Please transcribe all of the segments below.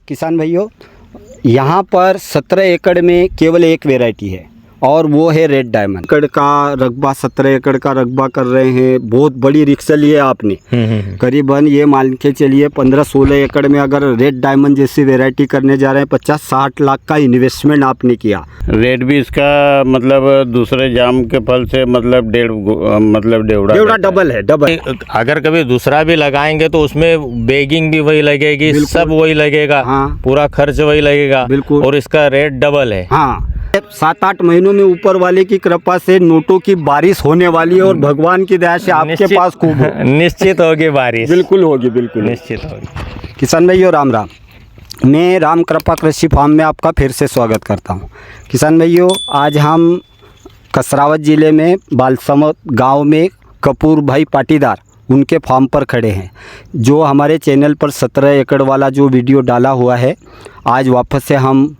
किसान भाइयों, यहाँ पर 17 एकड़ में केवल एक वैरायटी है और वो है रेड डायमंड। एकड़ का रकबा 17 एकड़ का रकबा कर रहे हैं। बहुत बड़ी रिस्क ली है आपने। करीबन ये मान के चलिए 15-16 एकड़ में अगर रेड डायमंड जैसी वैरायटी करने जा रहे हैं 50-60 लाख का इन्वेस्टमेंट आपने किया। रेट भी इसका मतलब दूसरे जाम के फल से मतलब डेढ़ डबल है, डबल। अगर कभी दूसरा भी लगाएंगे तो उसमें बेगिंग भी वही लगेगी, सब वही लगेगा। हाँ। पूरा खर्च वही लगेगा। बिल्कुल। और इसका रेट डबल है। हाँ, 7-8 महीनों में ऊपर वाले की कृपा से नोटों की बारिश होने वाली है और भगवान की दया से आपके पास खूब निश्चित होगी बारिश। बिल्कुल होगी, बिल्कुल निश्चित होगी। किसान भाइयों राम राम। मैं राम कृपा कृषि फार्म में आपका फिर से स्वागत करता हूं। किसान भाइयों, आज हम कसरावत ज़िले में बालसमत गांव में कपूर भाई पाटीदार उनके फार्म पर खड़े हैं। जो हमारे चैनल पर 17 एकड़ वाला जो वीडियो डाला हुआ है, आज वापस से हम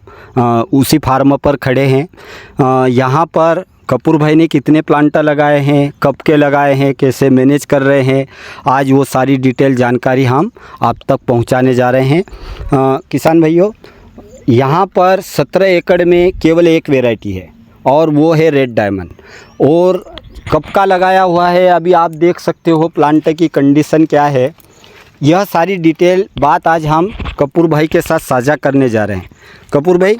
उसी फार्म पर खड़े हैं। यहाँ पर कपूर भाई ने कितने प्लांटर लगाए हैं, कब के लगाए हैं, कैसे मैनेज कर रहे हैं, आज वो सारी डिटेल जानकारी हम आप तक पहुँचाने जा रहे हैं। किसान भाइयों, यहाँ पर 17 एकड़ में केवल एक वैरायटी है और वो है रेड डायमंड। और कब का लगाया हुआ है, अभी आप देख सकते हो प्लांट की कंडीशन क्या है। यह सारी डिटेल बात आज हम कपूर भाई के साथ साझा करने जा रहे हैं। कपूर भाई,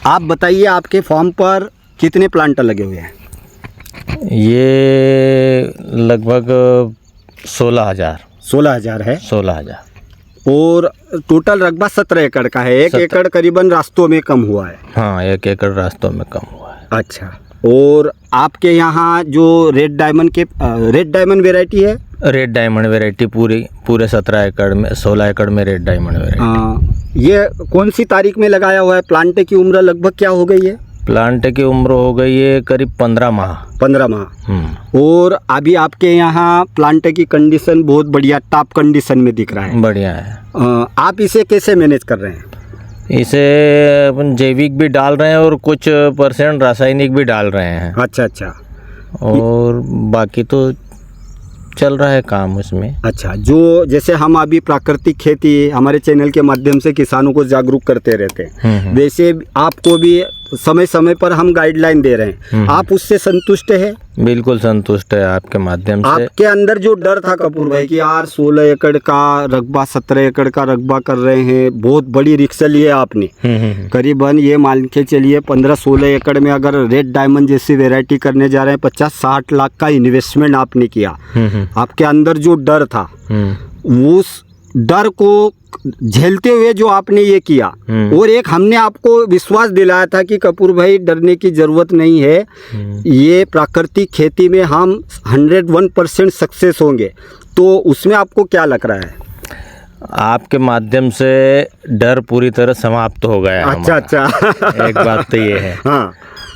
आप बताइए आपके फार्म पर कितने प्लांटर लगे हुए हैं? ये लगभग 16,000 है। 16,000। और टोटल रकबा 17 एकड़ का है। 1 एकड़ करीबन रास्तों में कम हुआ है। हाँ, 1 एकड़ रास्तों में कम हुआ है। अच्छा। और आपके यहाँ जो रेड डायमंड वैरायटी है? रेड डायमंड वैरायटी पूरे 17 एकड़ में 16 एकड़ में रेड डायमंड वैरायटी। ये कौन सी तारीख में लगाया हुआ है? प्लांट की उम्र लगभग क्या हो गई है? प्लांट की उम्र हो गई है करीब 15 माह। 15 माह। और अभी आपके यहाँ प्लांट की कंडीशन बहुत बढ़िया टॉप कंडीशन में दिख रहा है। बढ़िया है। आप इसे कैसे मैनेज कर रहे हैं? इसे अपन जैविक भी डाल रहे हैं और कुछ % रासायनिक भी डाल रहे हैं। अच्छा। और बाकी तो चल रहा है काम उसमें। अच्छा, जो जैसे हम अभी प्राकृतिक खेती हमारे चैनल के माध्यम से किसानों को जागरूक करते रहते हैं, वैसे आपको भी समय समय पर हम गाइडलाइन दे रहे हैं। आप उससे संतुष्ट हैं? बिल्कुल संतुष्ट है आपके माध्यम से। आपके अंदर जो डर था कपूर भाई कि यार 16 एकड़ का रकबा 17 एकड़ का रकबा कर रहे हैं, बहुत बड़ी रिस्क ली है आपने। करीबन ये मान के चलिए 15-16 एकड़ में अगर रेड डायमंड जैसी वैरायटी करने जा रहे हैं 50-60 लाख का इन्वेस्टमेंट आपने किया। आपके अंदर जो डर था, उस डर को झेलते हुए जो आपने ये किया, और एक हमने आपको विश्वास दिलाया था कि कपूर भाई डरने की ज़रूरत नहीं है, ये प्राकृतिक खेती में हम 101% सक्सेस होंगे। तो उसमें आपको क्या लग रहा है? आपके माध्यम से डर पूरी तरह समाप्त हो गया। अच्छा। एक बात तो ये है। हाँ।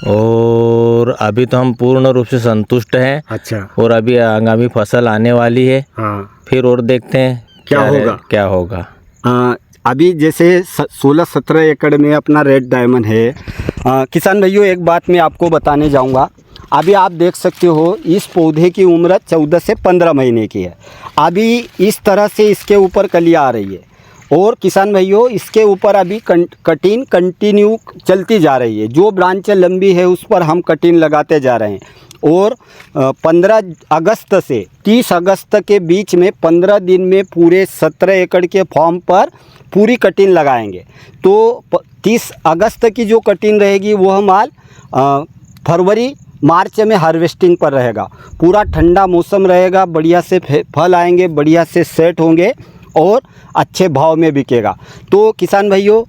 और अभी तो हम पूर्ण रूप से संतुष्ट हैं। अच्छा। और अभी आगामी फसल आने वाली है। हाँ। फिर और देखते हैं क्या होगा। अभी जैसे 16-17 एकड़ में अपना रेड डायमंड है। किसान भाइयों, एक बात मैं आपको बताने जाऊंगा। अभी आप देख सकते हो इस पौधे की उम्र 14 से 15 महीने की है। अभी इस तरह से इसके ऊपर कलियां आ रही है। और किसान भाइयों, इसके ऊपर अभी कटिंग कंटिन्यू चलती जा रही है। जो ब्रांचें लंबी है उस पर हम कटिंग लगाते जा रहे हैं। और 15 अगस्त से 30 अगस्त के बीच में 15 दिन में पूरे 17 एकड़ के फार्म पर पूरी कटिंग लगाएंगे। तो 30 अगस्त की जो कटिंग रहेगी वह माल फरवरी मार्च में हार्वेस्टिंग पर रहेगा। पूरा ठंडा मौसम रहेगा, बढ़िया से फल आएंगे, बढ़िया से सेट होंगे और अच्छे भाव में बिकेगा। तो किसान भाइयों,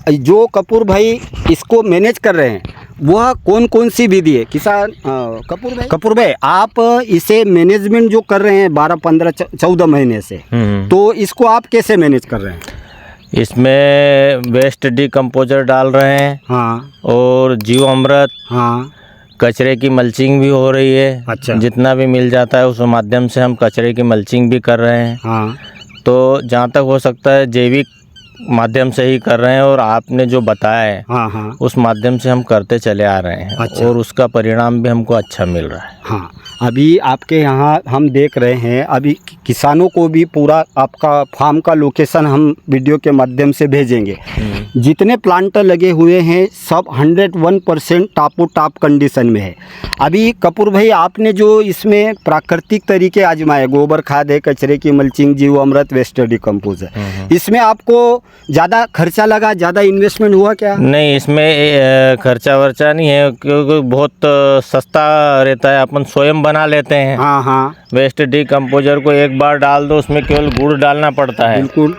जो कपूर भाई इसको मैनेज कर रहे हैं वह कौन सी विधि है? किसान कपूर भाई आप इसे मैनेजमेंट जो कर रहे हैं 12, 15, 14 महीने से, तो इसको आप कैसे मैनेज कर रहे हैं? इसमें वेस्ट डिकम्पोजर डाल रहे हैं। हाँ। और जीवामृत। हाँ। कचरे की मल्चिंग भी हो रही है। अच्छा। जितना भी मिल जाता है उस माध्यम से हम कचरे की मल्चिंग भी कर रहे हैं। हाँ। तो जहाँ तक हो सकता है जैविक माध्यम से ही कर रहे हैं और आपने जो बताया है हाँ हाँ उस माध्यम से हम करते चले आ रहे हैं। अच्छा। और उसका परिणाम भी हमको अच्छा मिल रहा है। हाँ, अभी आपके यहाँ हम देख रहे हैं, अभी किसानों को भी पूरा आपका फार्म का लोकेशन हम वीडियो के माध्यम से भेजेंगे। जितने प्लांटर लगे हुए हैं सब 101% टापो टाप कंडीशन में है। अभी कपूर भाई, आपने जो इसमें प्राकृतिक तरीके आजमाए, गोबर खाद है, कचरे की मल्चिंग, जीव अमृत, वेस्ट डिकम्पोज है, इसमें आपको ज़्यादा खर्चा लगा, ज़्यादा इन्वेस्टमेंट हुआ क्या? नहीं, इसमें खर्चा वर्चा नहीं है क्योंकि बहुत सस्ता रहता है। अपन स्वयं बना लेते हैं। हाँ हाँ वेस्ट डिकम्पोजर को एक बार डाल दो, उसमें केवल गुड़ डालना पड़ता है। बिल्कुल।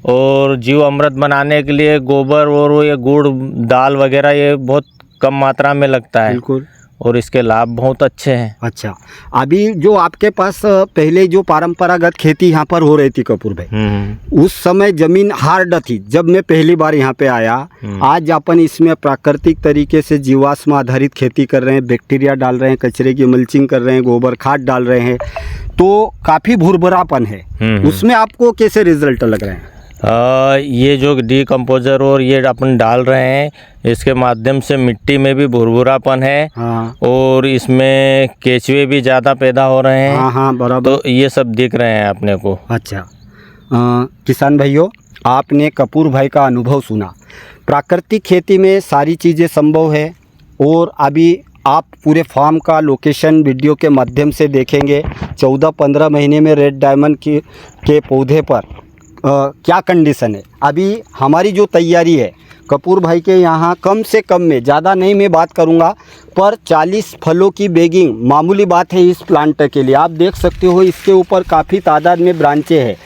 और जीव अमृत बनाने के लिए गोबर और ये गुड़ दाल वगैरह ये बहुत कम मात्रा में लगता है। बिल्कुल। और इसके लाभ बहुत अच्छे हैं। अच्छा, अभी जो आपके पास पहले जो परंपरागत खेती यहाँ पर हो रही थी कपूर भाई, उस समय ज़मीन हार्ड थी जब मैं पहली बार यहाँ पे आया। आज अपन इसमें प्राकृतिक तरीके से जीवाश्म आधारित खेती कर रहे हैं, बैक्टीरिया डाल रहे हैं, कचरे की मल्चिंग कर रहे हैं, गोबर खाद डाल रहे हैं, तो काफ़ी भुरभुरापन है। उसमें आपको कैसे रिजल्ट लग रहे हैं? ये जो डिकम्पोजर और ये अपन डाल रहे हैं, इसके माध्यम से मिट्टी में भी भुरभुरापन है। हाँ और इसमें केचुए भी ज़्यादा पैदा हो रहे हैं। हाँ हाँ बराबर। तो ये सब दिख रहे हैं अपने को। अच्छा, किसान भाइयों, आपने कपूर भाई का अनुभव सुना। प्राकृतिक खेती में सारी चीज़ें संभव है। और अभी आप पूरे फार्म का लोकेशन वीडियो के माध्यम से देखेंगे। 14-15 महीने में रेड डायमंड के पौधे पर क्या कंडीशन है। अभी हमारी जो तैयारी है कपूर भाई के यहाँ, कम से कम में, ज़्यादा नहीं मैं बात करूँगा, पर 40 फलों की बैगिंग मामूली बात है इस प्लांट के लिए। आप देख सकते हो इसके ऊपर काफ़ी तादाद में ब्रांचें हैं।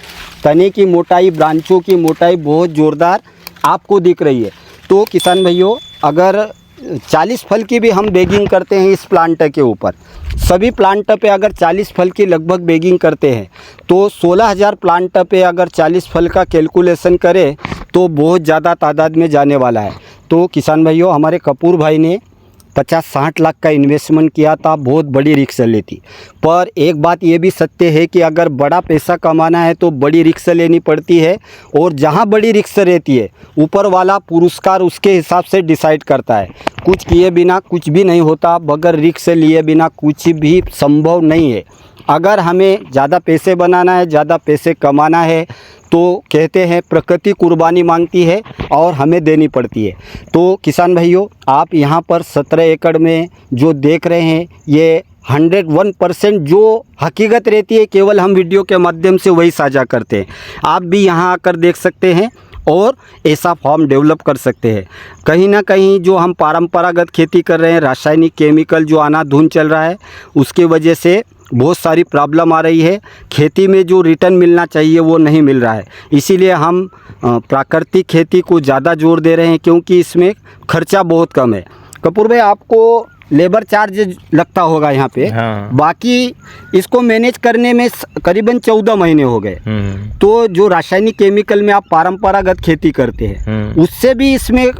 तने की मोटाई, ब्रांचों की मोटाई बहुत ज़ोरदार आपको दिख रही है। तो किसान भाइयों, अगर 40 फल की भी हम बैगिंग करते हैं इस प्लांट के ऊपर, सभी प्लांट पे अगर 40 फल की लगभग बैगिंग करते हैं, तो 16,000 प्लांट पे अगर 40 फल का कैलकुलेशन करें तो बहुत ज़्यादा तादाद में जाने वाला है। तो किसान भाइयों, हमारे कपूर भाई ने 50-60 लाख का इन्वेस्टमेंट किया था, बहुत बड़ी रिस्क लेती। पर एक बात ये भी सत्य है कि अगर बड़ा पैसा कमाना है तो बड़ी रिस्क लेनी पड़ती है। और जहाँ बड़ी रिस्क रहती है, ऊपर वाला पुरस्कार उसके हिसाब से डिसाइड करता है। कुछ किए बिना कुछ भी नहीं होता, बगैर रिस्क लिए बिना कुछ भी संभव नहीं है। अगर हमें ज़्यादा पैसे बनाना है, ज़्यादा पैसे कमाना है, तो कहते हैं प्रकृति कुर्बानी मांगती है और हमें देनी पड़ती है। तो किसान भाइयों, आप यहाँ पर 17 एकड़ में जो देख रहे हैं, ये 101% जो हकीकत रहती है, केवल हम वीडियो के माध्यम से वही साझा करते हैं। आप भी यहाँ आकर देख सकते हैं और ऐसा फार्म डेवलप कर सकते हैं। कहीं ना कहीं जो हम परंपरागत खेती कर रहे हैं, रासायनिक केमिकल जो आना-धून चल रहा है, उसकी वजह से बहुत सारी प्रॉब्लम आ रही है। खेती में जो रिटर्न मिलना चाहिए वो नहीं मिल रहा है। इसीलिए हम प्राकृतिक खेती को ज़्यादा जोर दे रहे हैं, क्योंकि इसमें खर्चा बहुत कम है। कपूर भाई, आपको लेबर चार्ज लगता होगा यहाँ पे। हाँ। बाकी इसको मैनेज करने में करीबन 14 महीने हो गए। तो जो रासायनिक केमिकल में आप परंपरागत खेती करते हैं, उससे भी इसमें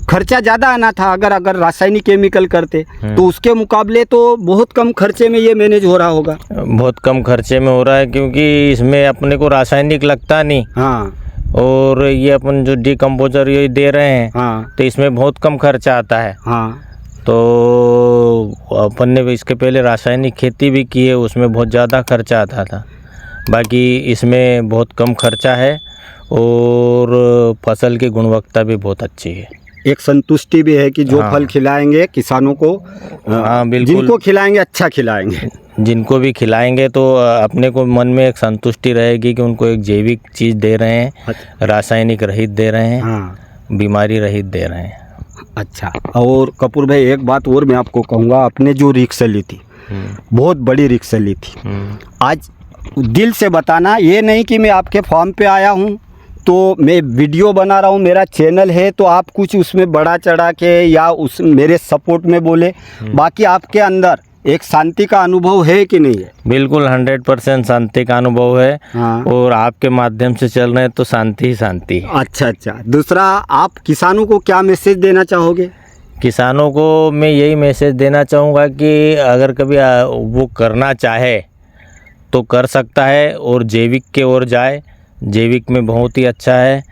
खर्चा ज़्यादा आना था। अगर रासायनिक केमिकल करते तो उसके मुकाबले तो बहुत कम खर्चे में ये मैनेज हो रहा होगा। बहुत कम खर्चे में हो रहा है क्योंकि इसमें अपने को रासायनिक लगता नहीं। हाँ। और ये अपन जो डिकम्पोजर ये दे रहे हैं, हाँ। तो इसमें बहुत कम खर्चा आता है। हाँ। तो अपन ने इसके पहले रासायनिक खेती भी की है, उसमें बहुत ज़्यादा खर्चा आता था। बाकी इसमें बहुत कम खर्चा है और फसल की गुणवत्ता भी बहुत अच्छी है। एक संतुष्टि भी है कि जो हाँ। फल खिलाएंगे किसानों को, हाँ बिल्कुल, जिनको खिलाएंगे अच्छा खिलाएंगे। जिनको भी खिलाएंगे तो अपने को मन में एक संतुष्टि रहेगी कि उनको एक जैविक चीज़ दे रहे हैं, रासायनिक रहित दे रहे हैं। हाँ। बीमारी रहित दे रहे हैं। अच्छा, और कपूर भाई एक बात और मैं आपको कहूँगा, आपने जो रिक्स ली थी, बहुत बड़ी रिक्स ली थी। आज दिल से बताना, ये नहीं कि मैं आपके फार्म पे आया हूँ तो मैं वीडियो बना रहा हूँ, मेरा चैनल है तो आप कुछ उसमें बढ़ा चढ़ा के या उस मेरे सपोर्ट में बोले। बाकी आपके अंदर एक शांति का अनुभव है कि नहीं है? बिल्कुल 100% शांति का अनुभव है। हाँ। और आपके माध्यम से चल रहे हैं तो शांति ही शांति है। अच्छा, दूसरा, आप किसानों को क्या मैसेज देना चाहोगे? किसानों को मैं यही मैसेज देना चाहूँगा कि अगर कभी वो करना चाहे तो कर सकता है और जैविक के ओर जाए जैविक में बहुत ही अच्छा है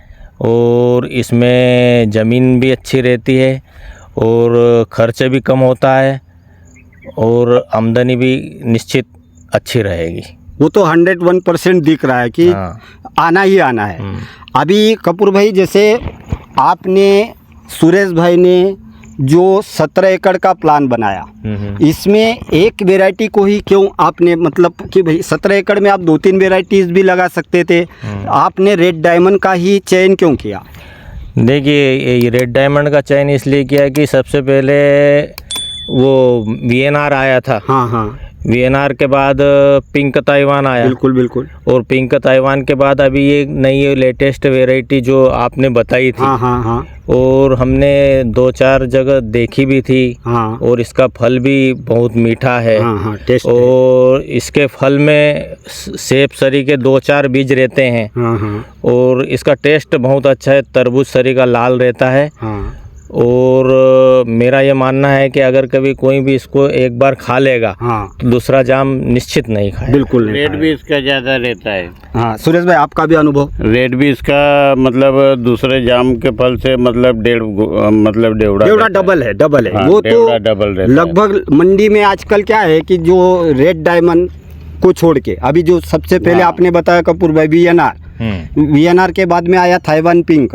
और इसमें ज़मीन भी अच्छी रहती है और खर्च भी कम होता है और आमदनी भी निश्चित अच्छी रहेगी। वो तो 101% दिख रहा है कि हाँ। आना ही आना है। अभी कपूर भाई, जैसे आपने सुरेश भाई ने जो 17 एकड़ का प्लान बनाया, इसमें एक वैरायटी को ही क्यों आपने, मतलब कि भाई 17 एकड़ में आप 2-3 वैरायटीज भी लगा सकते थे, आपने रेड डायमंड का ही चयन क्यों किया? देखिए, ये रेड डायमंड का चयन इसलिए किया कि सबसे पहले वो वीएनआर आया था। हाँ हाँ, वीएनआर के बाद पिंक ताइवान आया। बिल्कुल बिल्कुल। और पिंक ताइवान के बाद अभी ये नई लेटेस्ट वैरायटी जो आपने बताई थी। हाँ हाँ हाँ। और हमने 2-4 जगह देखी भी थी। हाँ। और इसका फल भी बहुत मीठा है। हाँ हाँ, टेस्ट और इसके फल में सेब सरी के 2-4 बीज रहते हैं। हाँ हाँ। और इसका टेस्ट बहुत अच्छा है, तरबूज सरी का लाल रहता है। हाँ। और मेरा ये मानना है कि अगर कभी कोई भी इसको एक बार खा लेगा, हाँ, तो दूसरा जाम निश्चित नहीं खाए। बिल्कुल नहीं रेट खाएगा। भी इसका ज़्यादा रहता है। हाँ सुरेश भाई, आपका भी अनुभव? रेट भी इसका मतलब दूसरे जाम के फल से मतलब डेढ़ा डेढ़ा डबल है, डबल है। हाँ, वो तो डेढ़ा डबल रहता है। लगभग मंडी में आजकल क्या है कि जो रेड डायमंड को छोड़ के अभी जो सबसे पहले आपने बताया कपूर भाई वीएनआर के बाद में आया थाईवान पिंक,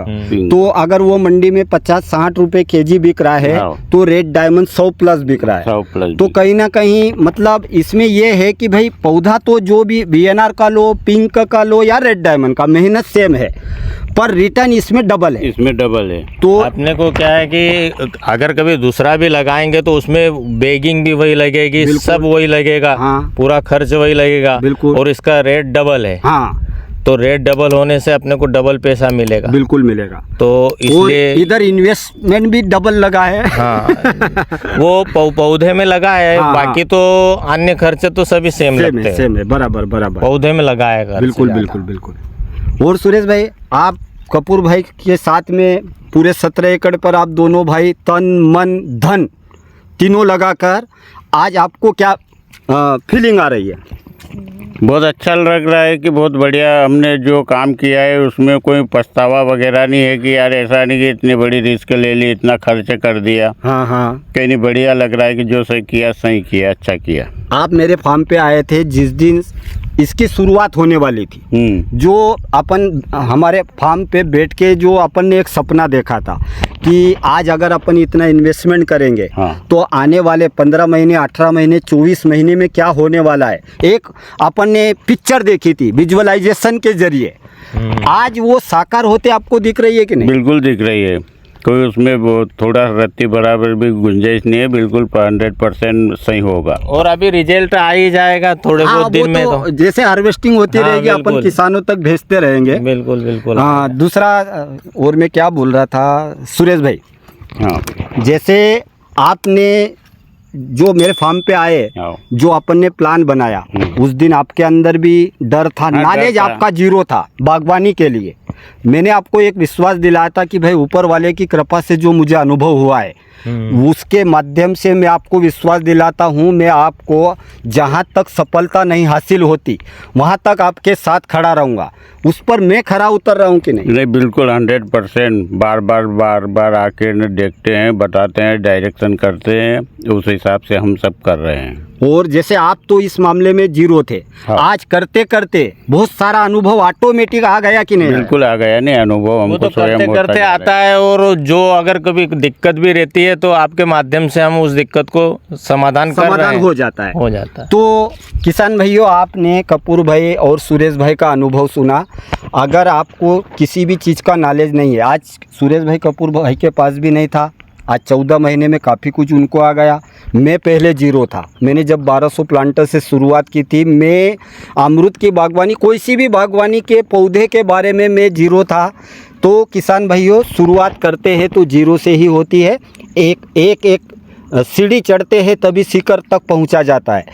तो अगर वो मंडी में 50-60 रुपए केजी बिक रहा है, तो रेड डायमंड 100 प्लस बिक रहा है। 100 प्लस। तो कहीं ना कहीं मतलब इसमें ये है कि भाई पौधा तो जो भी वीएनआर का लो, पिंक का लो या रेड डायमंड का, मेहनत सेम है, पर रिटर्न इसमें डबल है। इसमें डबल है। तो अपने को क्या है कि अगर कभी दूसरा भी लगाएंगे तो उसमें बैगिंग भी वही लगेगी, सब वही लगेगा। हाँ। पूरा खर्च वही लगेगा। बिल्कुल। और इसका रेट डबल है। हाँ, तो रेट डबल होने से अपने को डबल पैसा मिलेगा। बिल्कुल मिलेगा। तो इसलिए इधर इन्वेस्टमेंट भी डबल लगा है। हाँ, वो पौधे में लगा है। हाँ, बाकी तो अन्य खर्चे तो सभी सेम लगते हैं। सेम है, बराबर बराबर। पौधे में लगाएगा। बिल्कुल बिल्कुल बिल्कुल। और सुरेश भाई, आप कपूर भाई के साथ में पूरे 17 एकड़ पर आप दोनों भाई तन मन धन तीनों लगाकर आज आपको क्या फीलिंग आ रही है? बहुत अच्छा लग रहा है कि बहुत बढ़िया हमने जो काम किया है उसमें कोई पछतावा वगैरह नहीं है कि यार ऐसा नहीं कि इतनी बड़ी रिस्क ले ली, इतना खर्च कर दिया। हाँ हाँ, कहीं नहीं, बढ़िया लग रहा है कि जो सही किया, अच्छा किया। आप मेरे फार्म पे आए थे जिस दिन इसकी शुरुआत होने वाली थी, जो अपन हमारे फार्म पे बैठ के जो अपन ने एक सपना देखा था कि आज अगर अपन इतना इन्वेस्टमेंट करेंगे, हाँ। तो आने वाले 15 महीने, 18 महीने, 24 महीने में क्या होने वाला है, एक अपन ने पिक्चर देखी थी विजुअलाइजेशन के जरिए। आज वो साकार होते आपको दिख रही है कि नहीं? बिल्कुल दिख रही है। कोई उसमें वो थोड़ा रत्ती बराबर भी गुंजाइश नहीं है। बिल्कुल 100% सही होगा। और अभी रिजल्ट आ ही जाएगा थोड़े बहुत दिन में। तो जैसे हार्वेस्टिंग होती रहेगी, अपन किसानों तक भेजते रहेंगे। बिल्कुल बिल्कुल। हाँ, दूसरा और मैं क्या बोल रहा था सुरेश भाई, हाँ, जैसे आपने जो मेरे फार्म पे आए, जो अपन ने प्लान बनाया, उस दिन आपके अंदर भी डर था, नॉलेज आपका जीरो था बागवानी के लिए। मैंने आपको एक विश्वास दिलाया था कि भाई ऊपर वाले की कृपा से जो मुझे अनुभव हुआ है, उसके माध्यम से मैं आपको विश्वास दिलाता हूँ, मैं आपको जहाँ तक सफलता नहीं हासिल होती वहाँ तक आपके साथ खड़ा रहूँगा। उस पर मैं खरा उतर रहा हूँ कि नहीं? नहीं, बिल्कुल 100%। बार बार आके देखते हैं, बताते हैं, डायरेक्शन करते हैं, उस हिसाब से हम सब कर रहे हैं। और जैसे आप तो इस मामले में जीरो थे, हाँ। आज करते करते बहुत सारा अनुभव ऑटोमेटिक आ गया कि नहीं? बिल्कुल आ गया। नहीं, अनुभव हमको तो करते करते आता है। और जो अगर कभी दिक्कत भी रहती है तो आपके माध्यम से हम उस दिक्कत को समाधान हो जाता है। तो किसान भाइयों, आपने कपूर भाई और सुरेश भाई का अनुभव सुना। अगर आपको किसी भी चीज़ का नॉलेज नहीं है, आज सुरेश भाई कपूर भाई के पास भी नहीं था, आज 14 महीने में काफ़ी कुछ उनको आ गया। मैं पहले जीरो था। मैंने जब 1200 प्लांटर से शुरुआत की थी, मैं अमरूद की बागवानी, कोई सी भी बागवानी के पौधे के बारे में मैं जीरो था। तो किसान भाइयों, शुरुआत करते हैं तो जीरो से ही होती है। एक सीढ़ी चढ़ते हैं तभी शिखर तक पहुंचा जाता है।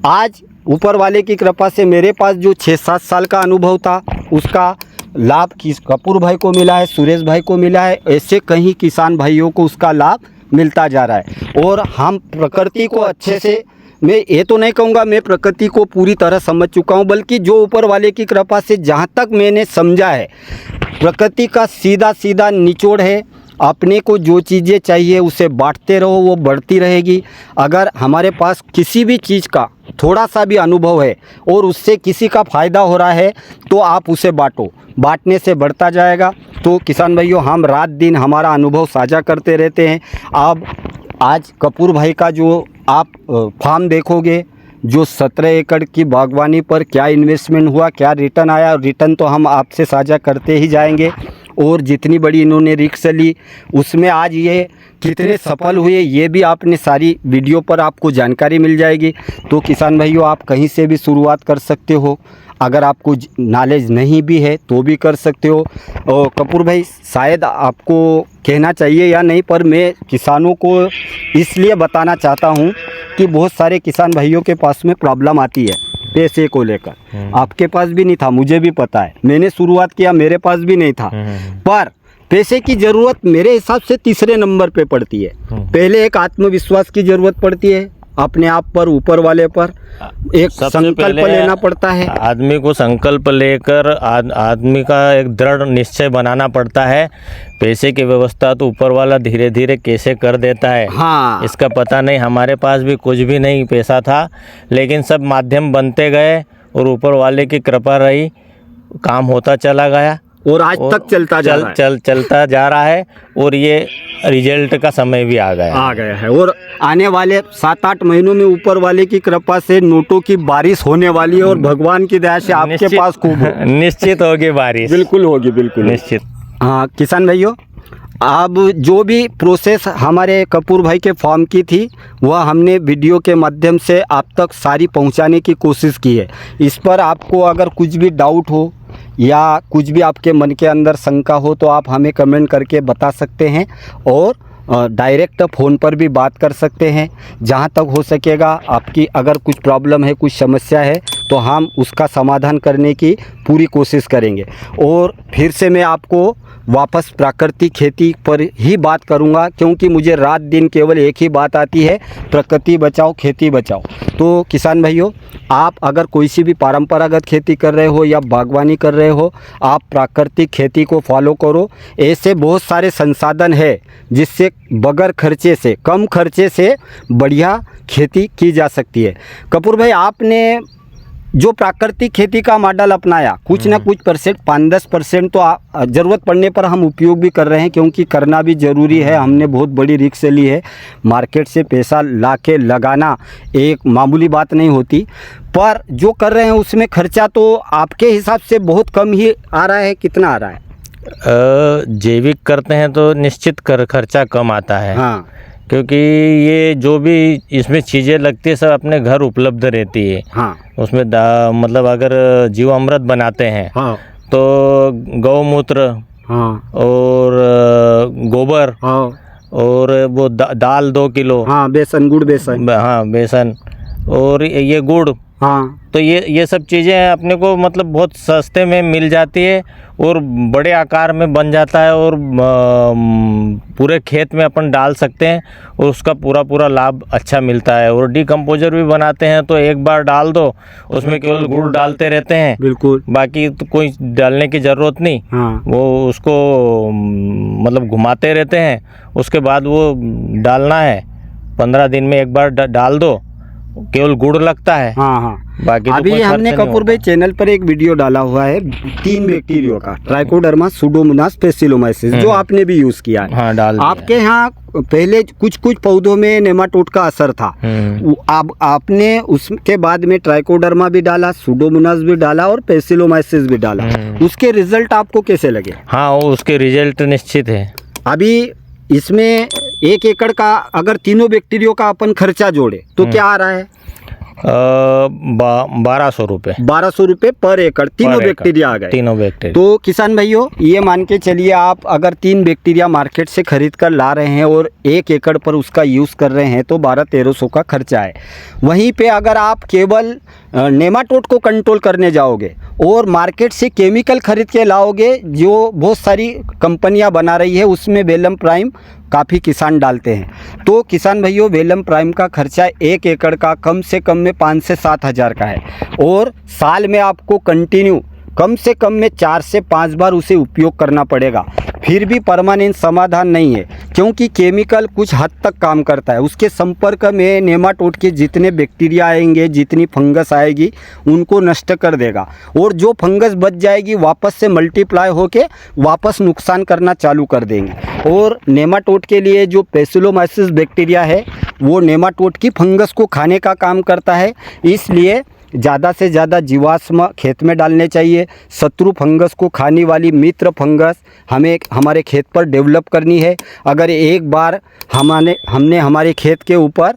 आज ऊपर वाले की कृपा से मेरे पास जो 6-7 साल का अनुभव था, उसका लाभ कपूर भाई को मिला है, सुरेश भाई को मिला है, ऐसे कई किसान भाइयों को उसका लाभ मिलता जा रहा है। और हम प्रकृति को अच्छे से मैं ये तो नहीं कहूँगा मैं प्रकृति को पूरी तरह समझ चुका हूँ, बल्कि जो ऊपर वाले की कृपा से जहाँ तक मैंने समझा है, प्रकृति का सीधा सीधा निचोड़ है, अपने को जो चीज़ें चाहिए उसे बांटते रहो, वो बढ़ती रहेगी। अगर हमारे पास किसी भी चीज़ का थोड़ा सा भी अनुभव है और उससे किसी का फ़ायदा हो रहा है तो आप उसे बांटो, बांटने से बढ़ता जाएगा। तो किसान भाइयों, हम रात दिन हमारा अनुभव साझा करते रहते हैं। अब आज कपूर भाई का जो आप फार्म देखोगे, जो 17 एकड़ की बागवानी पर क्या इन्वेस्टमेंट हुआ, क्या रिटर्न आया, रिटर्न तो हम आपसे साझा करते ही जाएंगे। और जितनी बड़ी इन्होंने रिस्क ली उसमें आज ये कितने सफल हुए, ये भी आपने सारी वीडियो पर आपको जानकारी मिल जाएगी। तो किसान भाइयों, आप कहीं से भी शुरुआत कर सकते हो, अगर आपको नॉलेज नहीं भी है तो भी कर सकते हो। और कपूर भाई, शायद आपको कहना चाहिए या नहीं, पर मैं किसानों को इसलिए बताना चाहता हूँ कि बहुत सारे किसान भाइयों के पास में प्रॉब्लम आती है पैसे को लेकर। आपके पास भी नहीं था, मुझे भी पता है, मैंने शुरुआत किया मेरे पास भी नहीं था। पर पैसे की ज़रूरत मेरे हिसाब से तीसरे नंबर पे पड़ती है। पहले एक आत्मविश्वास की ज़रूरत पड़ती है, अपने आप पर, ऊपर वाले पर एक संकल्प लेना पड़ता है। आदमी को संकल्प लेकर आदमी का एक दृढ़ निश्चय बनाना पड़ता है। पैसे की व्यवस्था तो ऊपर वाला धीरे धीरे कैसे कर देता है, हाँ, इसका पता नहीं। हमारे पास भी कुछ भी नहीं पैसा था, लेकिन सब माध्यम बनते गए और ऊपर वाले की कृपा रही, काम होता चला गया और आज तक चलता जा रहा है। चलता जा रहा है। और ये रिजल्ट का समय भी आ गया है। और आने वाले 7-8 महीनों में ऊपर वाले की कृपा से नोटों की बारिश होने वाली है और भगवान की दया से आपके पास खूब निश्चित होगी बारिश, बिल्कुल होगी, बिल्कुल निश्चित। हाँ किसान भाइयों, अब जो भी प्रोसेस हमारे कपूर भाई के फार्म की थी वह हमने वीडियो के माध्यम से आप तक सारी पहुंचाने की कोशिश की है। इस पर आपको अगर कुछ भी डाउट हो या कुछ भी आपके मन के अंदर शंका हो तो आप हमें कमेंट करके बता सकते हैं और डायरेक्ट फ़ोन पर भी बात कर सकते हैं। जहां तक हो सकेगा आपकी अगर कुछ प्रॉब्लम है, कुछ समस्या है तो हम उसका समाधान करने की पूरी कोशिश करेंगे। और फिर से मैं आपको वापस प्राकृतिक खेती पर ही बात करूंगा, क्योंकि मुझे रात दिन केवल एक ही बात आती है, प्रकृति बचाओ खेती बचाओ। तो किसान भाइयों, आप अगर कोई सी भी परंपरागत खेती कर रहे हो या बागवानी कर रहे हो, आप प्राकृतिक खेती को फॉलो करो। ऐसे बहुत सारे संसाधन है जिससे बगैर खर्चे से, कम खर्चे से बढ़िया खेती की जा सकती है। कपूर भाई, आपने जो प्राकृतिक खेती का मॉडल अपनाया, कुछ ना कुछ परसेंट 5-10% तो ज़रूरत पड़ने पर हम उपयोग भी कर रहे हैं, क्योंकि करना भी ज़रूरी है। हमने बहुत बड़ी रिस्क ली है, मार्केट से पैसा लाके लगाना एक मामूली बात नहीं होती, पर जो कर रहे हैं उसमें खर्चा तो आपके हिसाब से बहुत कम ही आ रहा है। कितना आ रहा है? जैविक करते हैं तो निश्चित खर्चा कम आता है। हाँ, क्योंकि ये जो भी इसमें चीज़ें लगती है सब अपने घर उपलब्ध रहती है। हाँ, उसमें मतलब अगर जीवामृत बनाते हैं, हाँ, तो गौमूत्र, हाँ, और गोबर, हाँ, और वो दाल 2 किलो, हाँ, बेसन, गुड़ बेसन, हाँ बेसन, और ये गुड़, हाँ, तो ये सब चीज़ें अपने को मतलब बहुत सस्ते में मिल जाती है और बड़े आकार में बन जाता है और पूरे खेत में अपन डाल सकते हैं और उसका पूरा लाभ अच्छा मिलता है। और डीकम्पोजर भी बनाते हैं, तो एक बार डाल दो, उसमें केवल गुड़ डालते रहते हैं, बिल्कुल, बाकी तो कोई डालने की ज़रूरत नहीं। हाँ, वो उसको मतलब घुमाते रहते हैं, उसके बाद वो डालना है, 15 दिन में एक बार डाल दो, केवल गुड़ लगता है। हाँ, हाँ। बाकी तो अभी कोई हमने खर्च नहीं कपूर भाई चैनल पर एक वीडियो डाला हुआ है 3 बैक्टीरिया का, ट्राइकोडर्मा, सुडोमोनास, पेसिलोमाइसिस, जो आपने भी यूज किया है। हाँ, डाल दिया। आपके यहाँ पहले कुछ पौधों में नेमाटोड का असर था, अब आपने उसके बाद में ट्राइकोडर्मा भी डाला, सुडोमोनास भी डाला और पेसिलोमाइसिस भी डाला। उसके रिजल्ट आपको कैसे लगे? हाँ, उसके रिजल्ट निश्चित है। अभी इसमें 1 एकड़ का अगर तीनों बैक्टीरिया का अपन खर्चा जोड़े तो क्या आ रहा है? 1200 रुपये। 1200 रुपये पर एकड़, तीनों बैक्टीरिया आ गए। तीनों बैक्टीरिया। तो किसान भाइयों, ये मान के चलिए आप अगर 3 बैक्टीरिया मार्केट से खरीद कर ला रहे हैं और 1 एकड़ पर उसका यूज़ कर रहे हैं तो 1200-1300 का खर्चा है। वहीं पे अगर आप केवल नेमाटोड को कंट्रोल करने जाओगे और मार्केट से केमिकल खरीद के लाओगे जो बहुत सारी कंपनियां बना रही है, उसमें वेलम प्राइम काफ़ी किसान डालते हैं। तो किसान भाइयों, वेलम प्राइम का खर्चा 1 एकड़ का कम से कम में 5 से 7 हज़ार का है और साल में आपको कंटिन्यू कम से कम में 4 से 5 बार उसे उपयोग करना पड़ेगा। फिर भी परमानेंट समाधान नहीं है, क्योंकि केमिकल कुछ हद तक काम करता है। उसके संपर्क में नेमाटोड के जितने बैक्टीरिया आएंगे, जितनी फंगस आएगी, उनको नष्ट कर देगा और जो फंगस बच जाएगी वापस से मल्टीप्लाई होके वापस नुकसान करना चालू कर देंगे। और नेमाटोड के लिए जो पैसिलोमाइसिस बैक्टीरिया है वो नेमाटोड की फंगस को खाने का काम करता है, इसलिए ज़्यादा से ज़्यादा जीवाश्म खेत में डालने चाहिए। शत्रु फंगस को खाने वाली मित्र फंगस हमें हमारे खेत पर डेवलप करनी है। अगर एक बार हमने हमारे खेत के ऊपर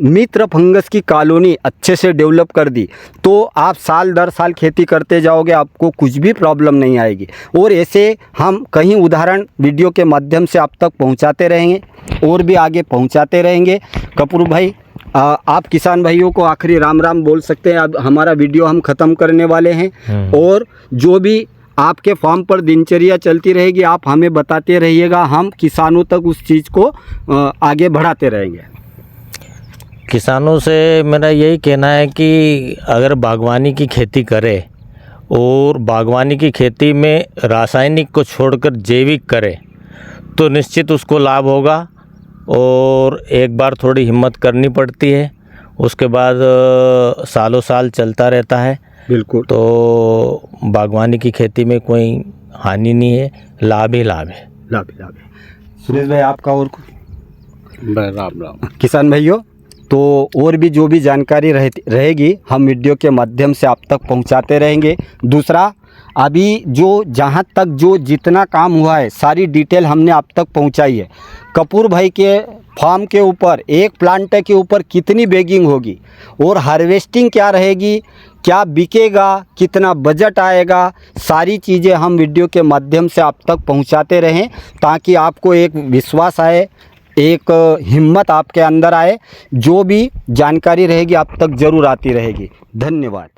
मित्र फंगस की कॉलोनी अच्छे से डेवलप कर दी तो आप साल दर साल खेती करते जाओगे, आपको कुछ भी प्रॉब्लम नहीं आएगी। और ऐसे हम कहीं उदाहरण वीडियो के माध्यम से आप तक पहुंचाते रहेंगे और भी आगे पहुंचाते रहेंगे। कपूर भाई, आप किसान भाइयों को आखिरी राम राम बोल सकते हैं। अब हमारा वीडियो हम ख़त्म करने वाले हैं और जो भी आपके फार्म पर दिनचर्या चलती रहेगी आप हमें बताते रहिएगा, हम किसानों तक उस चीज़ को आगे बढ़ाते रहेंगे। किसानों से मेरा यही कहना है कि अगर बागवानी की खेती करे और बागवानी की खेती में रासायनिक को छोड़कर जैविक करे तो निश्चित उसको लाभ होगा। और एक बार थोड़ी हिम्मत करनी पड़ती है, उसके बाद सालों साल चलता रहता है। बिल्कुल। तो बागवानी की खेती में कोई हानि नहीं है, लाभ ही लाभ है। लाभ ही लाभ है। सुरेश भाई, आपका और राम राम। किसान भाइयों, तो और भी जो भी जानकारी रहेगी हम वीडियो के माध्यम से आप तक पहुंचाते रहेंगे। दूसरा, अभी जो जहां तक जो जितना काम हुआ है सारी डिटेल हमने आप तक पहुंचाई है। कपूर भाई के फार्म के ऊपर एक प्लांट के ऊपर कितनी बैगिंग होगी और हार्वेस्टिंग क्या रहेगी, क्या बिकेगा, कितना बजट आएगा, सारी चीज़ें हम वीडियो के माध्यम से आप तक पहुंचाते रहें ताकि आपको एक विश्वास आए, एक हिम्मत आपके अंदर आए। जो भी जानकारी रहेगी आप तक ज़रूर आती रहेगी। धन्यवाद।